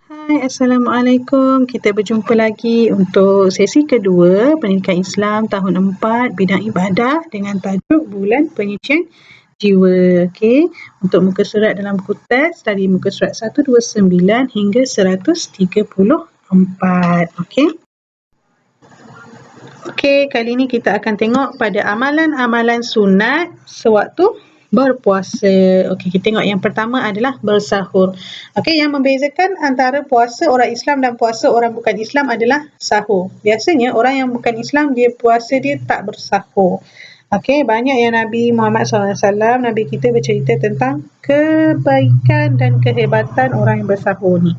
Hai, Assalamualaikum. Kita berjumpa lagi untuk sesi kedua Pendidikan Islam tahun 4 bidang ibadah dengan tajuk Bulan Penyucian Jiwa. Okey, untuk muka surat dalam buku teks dari muka surat 129 hingga 134. Okey. Okey, kali ini kita akan tengok pada amalan-amalan sunat sewaktu berpuasa. Okey, kita tengok yang pertama adalah bersahur. Okey, yang membezakan antara puasa orang Islam dan puasa orang bukan Islam adalah sahur. Biasanya orang yang bukan Islam dia puasa dia tak bersahur. Okey, banyak yang Nabi Muhammad SAW, Nabi kita bercerita tentang kebaikan dan kehebatan orang yang bersahur ni.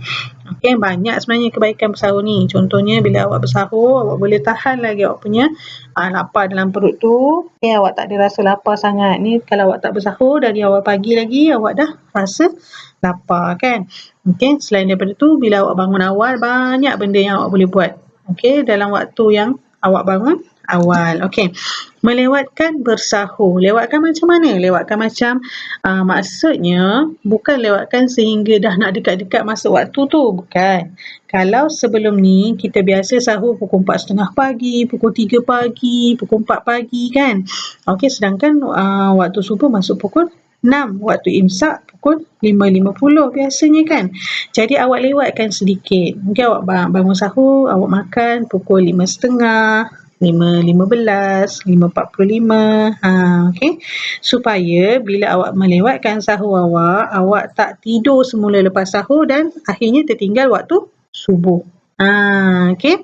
Okey, banyak sebenarnya kebaikan bersahur ni. Contohnya bila awak bersahur, awak boleh tahan lagi awak punya lapar dalam perut tu. Okay, awak tak ada rasa lapar sangat. Ni kalau awak tak bersahur dari awal pagi lagi, awak dah rasa lapar kan. Okey, selain daripada tu, bila awak bangun awal, banyak benda yang awak boleh buat. Okey, dalam waktu yang awak bangun awal. Okey, melewatkan bersahur. Lewatkan macam mana? Lewatkan macam maksudnya bukan lewatkan sehingga dah nak dekat-dekat masuk waktu tu, bukan. Kalau sebelum ni kita biasa sahur pukul 4.30 pagi, pukul 3 pagi, pukul 4 pagi kan. Okey, sedangkan waktu subuh masuk pukul 6, waktu imsak pukul 5.50 biasanya kan. Jadi awak lewatkan sedikit. Mungkin awak bangun sahur, awak makan pukul 5.30, 5.15, 5.45. Okey. Supaya bila awak melewatkan sahur awak tak tidur semula lepas sahur dan akhirnya tertinggal waktu subuh. Okey.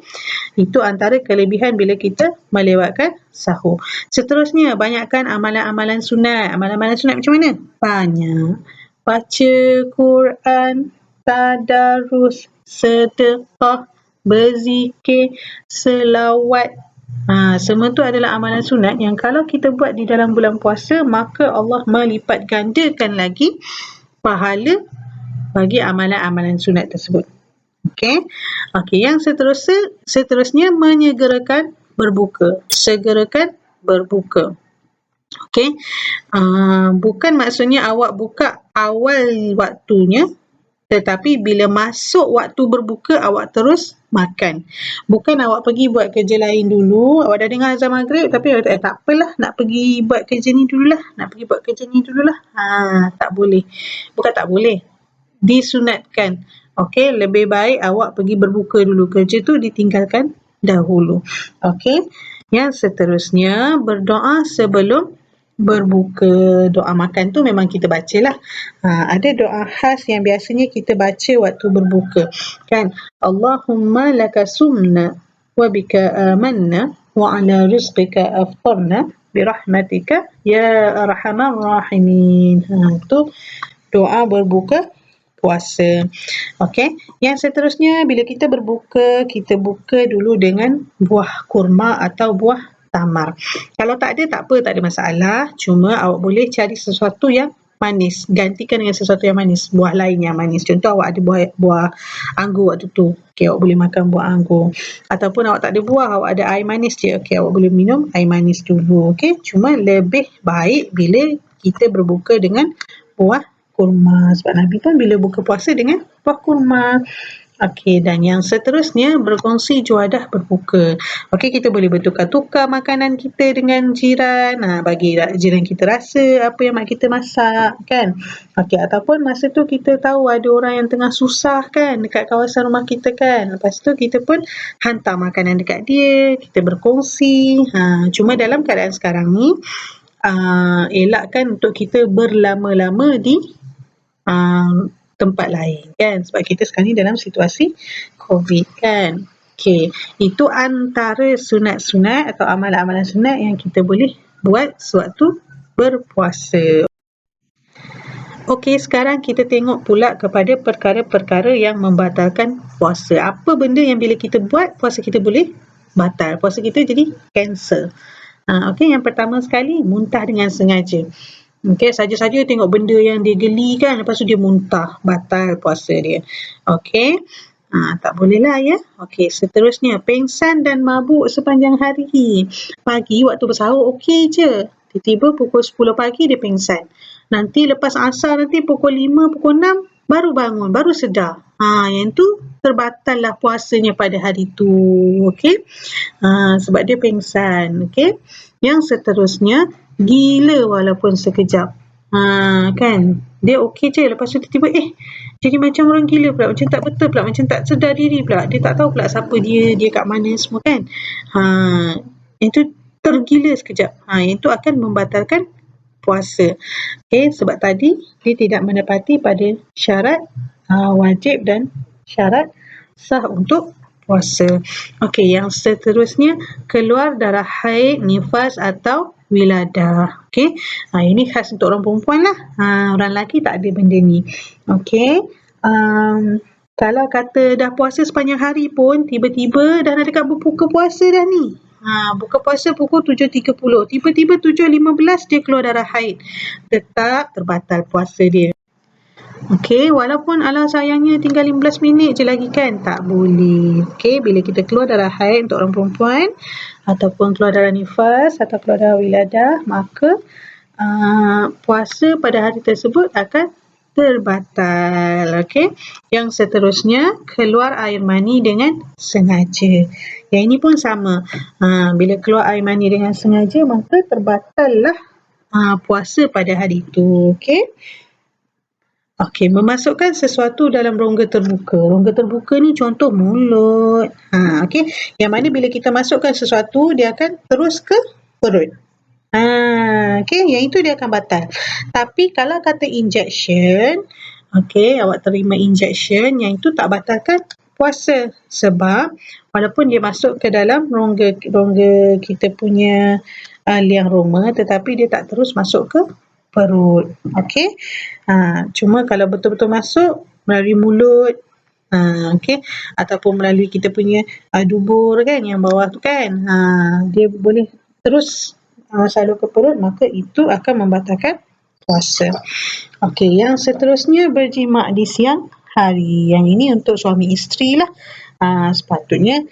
Itu antara kelebihan bila kita melewatkan sahur. Seterusnya, banyakkan amalan-amalan sunat. Amalan-amalan sunat macam mana? Banyak. Baca Quran, tadarus, sedekah, berzikir, selawat. Semua tu adalah amalan sunat yang kalau kita buat di dalam bulan puasa, maka Allah melipat gandakan lagi pahala bagi amalan-amalan sunat tersebut. Okey. Yang seterusnya menyegerakan berbuka. Segerakan berbuka. Okey. Bukan maksudnya awak buka awal waktunya, tetapi bila masuk waktu berbuka, awak terus makan. Bukan awak pergi buat kerja lain dulu, awak dah dengar azan maghrib, tapi awak tak apalah, nak pergi buat kerja ni dululah. Tak boleh. Bukan tak boleh. Disunatkan. Okey, lebih baik awak pergi berbuka dulu. Kerja tu ditinggalkan dahulu. Okey. Yang seterusnya, berdoa sebelum berbuka. Doa makan tu memang kita bacalah. Ada doa khas yang biasanya kita baca waktu berbuka kan. Allahumma laka sumna wa bika amanna wa ala rizqika aftarna birahmatika ya arhamar rahimin. Itu doa berbuka puasa. Okey. Yang seterusnya, bila kita berbuka, kita buka dulu dengan buah kurma atau buah tamar. Kalau tak ada, tak apa, tak ada masalah. Cuma awak boleh cari sesuatu yang manis. Gantikan dengan sesuatu yang manis. Buah lain yang manis. Contoh awak ada buah anggur waktu tu. Okey, awak boleh makan buah anggur. Ataupun awak tak ada buah, awak ada air manis je. Okey, awak boleh minum air manis dulu. Okey, cuma lebih baik bila kita berbuka dengan buah kurma. Sebab Nabi pun bila buka puasa dengan buah kurma. Okey, dan yang seterusnya berkongsi juadah berbuka. Okey, kita boleh bertukar-tukar makanan kita dengan jiran. Bagi jiran kita rasa apa yang mak kita masak kan. Okey, ataupun masa tu kita tahu ada orang yang tengah susah kan dekat kawasan rumah kita kan. Lepas tu kita pun hantar makanan dekat dia, kita berkongsi. Cuma dalam keadaan sekarang ni elakkan untuk kita berlama-lama di tempat lain kan, sebab kita sekarang ni dalam situasi COVID kan. Okey, itu antara sunat-sunat atau amalan-amalan sunat yang kita boleh buat sewaktu berpuasa. Okey, sekarang kita tengok pula kepada perkara-perkara yang membatalkan puasa. Apa benda yang bila kita buat, puasa kita boleh batal, puasa kita jadi cancel. Okey, yang pertama sekali, muntah dengan sengaja. Okey, saja-saja tengok benda yang dia geli kan, lepas tu dia muntah, batal puasa dia. Okey, tak boleh lah ya. Okey, seterusnya, pengsan dan mabuk sepanjang hari. Pagi waktu bersahur okey je, tiba-tiba pukul 10 pagi dia pengsan. Nanti lepas asar nanti pukul 5, pukul 6 baru bangun, baru sedar. Yang tu terbatal lah puasanya pada hari tu. Okey. Sebab dia pengsan. Okey. Yang seterusnya, gila walaupun sekejap. Kan? Dia okey je, lepas tu tiba-tiba jadi macam orang gila pula, macam tak betul pula, macam tak sedar diri pula. Dia tak tahu pula siapa dia kat mana semua kan. Itu tergila sekejap. Yang tu akan membatalkan puasa. Okey, sebab tadi dia tidak menepati pada syarat wajib dan syarat sah untuk puasa. Okey, yang seterusnya, keluar darah haid, nifas atau wiladah. Okey, ini khas untuk orang perempuan lah. Orang lelaki tak ada benda ni. Okey, kalau kata dah puasa sepanjang hari pun, tiba-tiba dah nak dekat berbuka puasa dah ni. Buka puasa pukul 7.30. Tiba-tiba 7.15 dia keluar darah haid. Tetap terbatal puasa dia. Okey, walaupun alah sayangnya tinggal 15 minit je lagi kan, tak boleh. Okey, bila kita keluar darah haid untuk orang perempuan ataupun keluar darah nifas atau keluar darah wiladah, maka puasa pada hari tersebut akan terbatal. Okey. Yang seterusnya, keluar air mani dengan sengaja. Yang ini pun sama. Bila keluar air mani dengan sengaja, maka terbatallah puasa pada hari itu. Okey. Okey, memasukkan sesuatu dalam rongga terbuka. Rongga terbuka ni contoh mulut. Okey, yang mana bila kita masukkan sesuatu, dia akan terus ke perut. Okey, yang itu dia akan batal. Tapi kalau kata injection, okey, awak terima injection, yang itu tak batalkan puasa. Sebab walaupun dia masuk ke dalam rongga kita punya liang roma, tetapi dia tak terus masuk ke perut. Okey. Cuma kalau betul-betul masuk melalui mulut, okey, ataupun melalui kita punya dubur kan, yang bawah tu kan, dia boleh terus salur ke perut, maka itu akan membatalkan puasa. Okey, yang seterusnya, berjimat di siang hari. Yang ini untuk suami isteri lah. Sepatutnya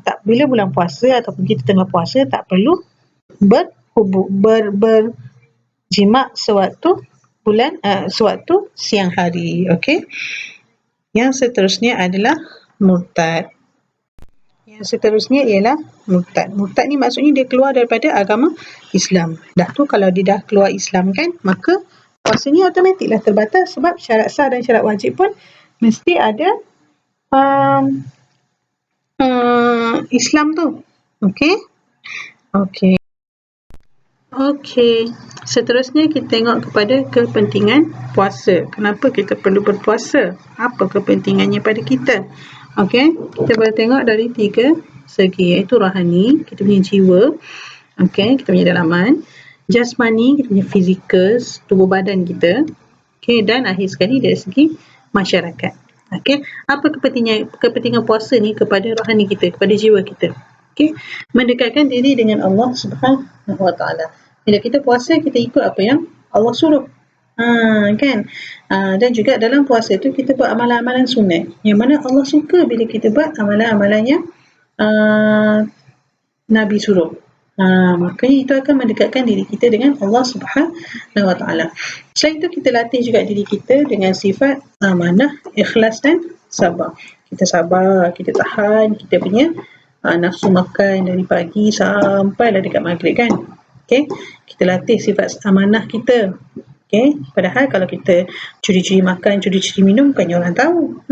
tak, bila bulan puasa ataupun kita tengah puasa, tak perlu berjimat sewaktu siang hari. Okey. Yang seterusnya adalah murtad. Yang seterusnya ialah murtad. Murtad ni maksudnya dia keluar daripada agama Islam. Dah tu kalau dia dah keluar Islam kan, maka puasanya automatiklah terbatal sebab syarat sah dan syarat wajib pun mesti ada Islam tu. Okey. Okey. Okey, seterusnya kita tengok kepada kepentingan puasa. Kenapa kita perlu berpuasa? Apa kepentingannya pada kita? Okey, kita boleh tengok dari 3 segi, iaitu rohani, kita punya jiwa, okey, kita punya dalaman, jasmani, kita punya fizikal, tubuh badan kita, okey, dan akhir sekali dari segi masyarakat. Okey, apa kepentingan puasa ni kepada rohani kita, kepada jiwa kita? Okey, mendekatkan diri dengan Allah Subhanahu Wa Taala. Bila kita puasa, kita ikut apa yang Allah suruh. Kan? Dan juga dalam puasa tu kita buat amalan-amalan sunat. Yang mana Allah suka bila kita buat amalan-amalan yang Nabi suruh. Maka itu akan mendekatkan diri kita dengan Allah Subhanahu Wa Taala. Selain itu, kita latih juga diri kita dengan sifat amanah, ikhlas dan sabar. Kita sabar, kita tahan kita punya nafsu makan dari pagi sampailah dekat maghrib kan. Okey, kita latih sifat amanah kita. Okey, padahal kalau kita curi-curi makan, curi-curi minum, bukannya orang tahu.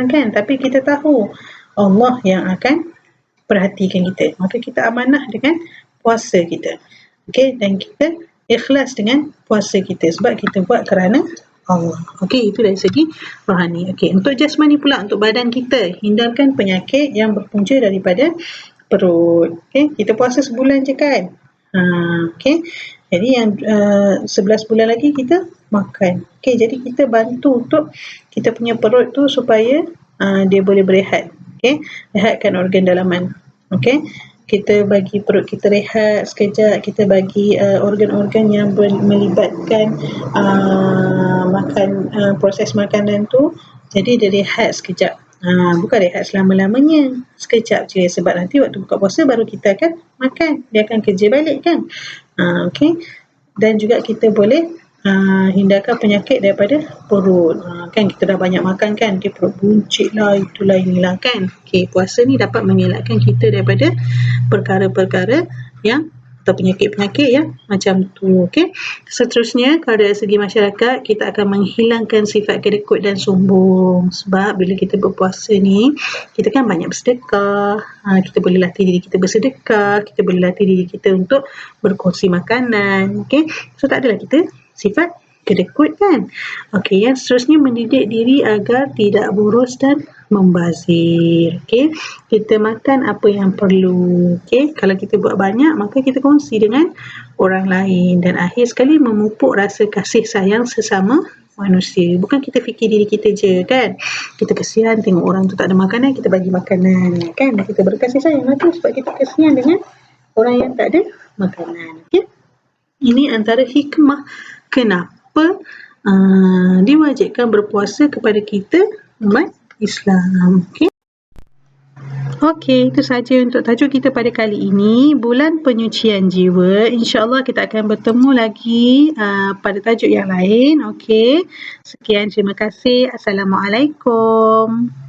Kan, tapi kita tahu Allah yang akan perhatikan kita. Maka kita amanah dengan puasa kita. Okey, dan kita ikhlas dengan puasa kita sebab kita buat kerana Allah. Okey, itu dari segi rohani. Okey, untuk jasmani pula, untuk badan kita, hindarkan penyakit yang berpunca daripada perut. Okey, kita puasa sebulan je kan. Okey, jadi yang 11 bulan lagi kita makan. Okey, jadi kita bantu untuk kita punya perut tu supaya dia boleh berehat. Okey, rehatkan organ dalaman. Okey, kita bagi perut kita rehat sekejap, kita bagi organ-organ yang melibatkan proses makanan tu, jadi dia rehat sekejap. Bukan rehat selama-lamanya, sekejap je, sebab nanti waktu buka puasa baru kita akan makan, dia akan kerja balik kan. Okey, dan juga kita boleh hindarkan penyakit daripada perut. Kan kita dah banyak makan kan, dia perut buncit lah, itulah inilah kan. Okey, puasa ni dapat mengelakkan kita daripada perkara-perkara yang atau penyakit-penyakit yang macam tu. Okey. Seterusnya, kalau dari segi masyarakat, kita akan menghilangkan sifat kedekut dan sombong. Sebab bila kita berpuasa ni, kita kan banyak bersedekah. Kita boleh latih diri kita bersedekah, kita boleh latih diri kita untuk berkongsi makanan. Okey. So tak adalah kita sifat kedekut kan. Okey, yang seterusnya mendidik diri agar tidak boros dan membazir. Okey, kita makan apa yang perlu. Okey, kalau kita buat banyak, maka kita kongsi dengan orang lain. Dan akhir sekali, memupuk rasa kasih sayang sesama manusia. Bukan kita fikir diri kita je kan. Kita kesian tengok orang tu tak ada makanan, kita bagi makanan kan. Kita berkasih sayang lah tu sebab kita kesian dengan orang yang tak ada makanan. Okey, ini antara hikmah kenapa diwajibkan berpuasa kepada kita umat Islam. Okey. Okey, itu saja untuk tajuk kita pada kali ini, Bulan Penyucian Jiwa. InsyaAllah kita akan bertemu lagi pada tajuk yang lain. Okey. Sekian, terima kasih. Assalamualaikum.